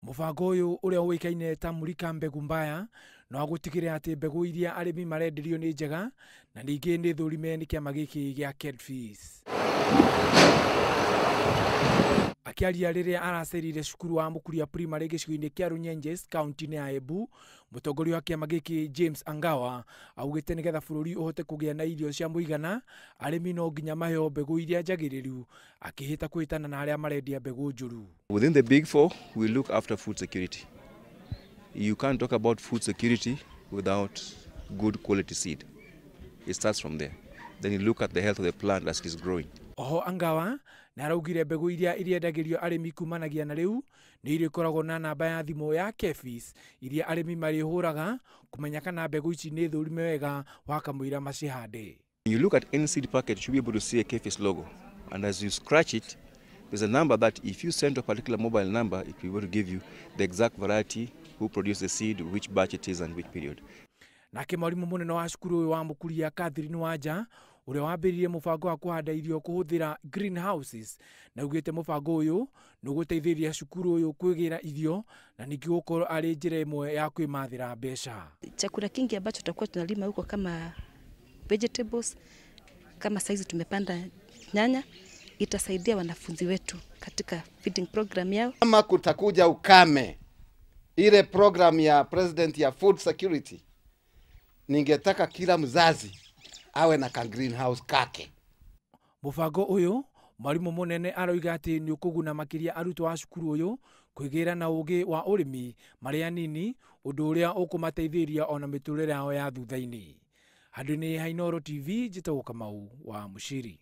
Mubango uyu uria uikaine ta murika mbegu mbaya no agutigire ati mbegu iria arimi marenderio ni njega na ningi ni thurime ni kiama giki gia KEPHIS. Akiaria riria aracerire cukuru wa Mukuria primary gicigo-ini kia Runyenjes county-ini ya Embu, mutongoria wa kiama giki James Angawa augite nigetha bururi uhote kugia na irio cia muigana arimi no nginya maheo mbegu iria njagiriru, akihita kuitana na aria marendia mbegu njuru. Within the big four, we look after food security. You can't talk about food security without good quality seed. It starts from there. Then you look at the health of the plant as it is growing. Oho Angawa na araugire mbegu iria irendagirio arimi kumanagia na riu ni irikoragwo na namba ya thimu ya KEPHIS iria arimi marihuraga kumenya kana mbegu ici ni thurime wega wakamwira macihande. When you look at any seed packet, you should be able to see a KEPHIS logo. And as you scratch it, there's a number that if you send to a particular mobile number, it will be able to give you the exact variety, who produced the seed, which batch it is and which period. Nake mwarimu munene wa cukuru wa Mukuria Catherine Wanja uria wambiririe mubango wa kuhanda irio kuhuthira greenhouses na ugite mubango uyu ni guteithiria cukuru uyu kwigira irio na ningi gukorwo ari njira imwe ya kwimathira mbeca. Chakula kingi ambacho tutakuwa tunalima huko kama vegetables, kama saizi tumepanda nyanya, itasaidia wanafunzi wetu katika feeding program yao. Kama kutakuja ukame, ile program ya president ya food security, ningetaka kila mzazi awe na ka greenhouse kake. Mubango uyu mwarimu munene aroiga ati ni ukuguna makiria arutwo a cukuru uyu kwigira na ugi wa urimi maria nini, undu uria ukumateithiria ona miturire yao ya thutha-ini. Handũ-inĩ ha Inooro TV, njĩtagwo Kamau wa Muciri.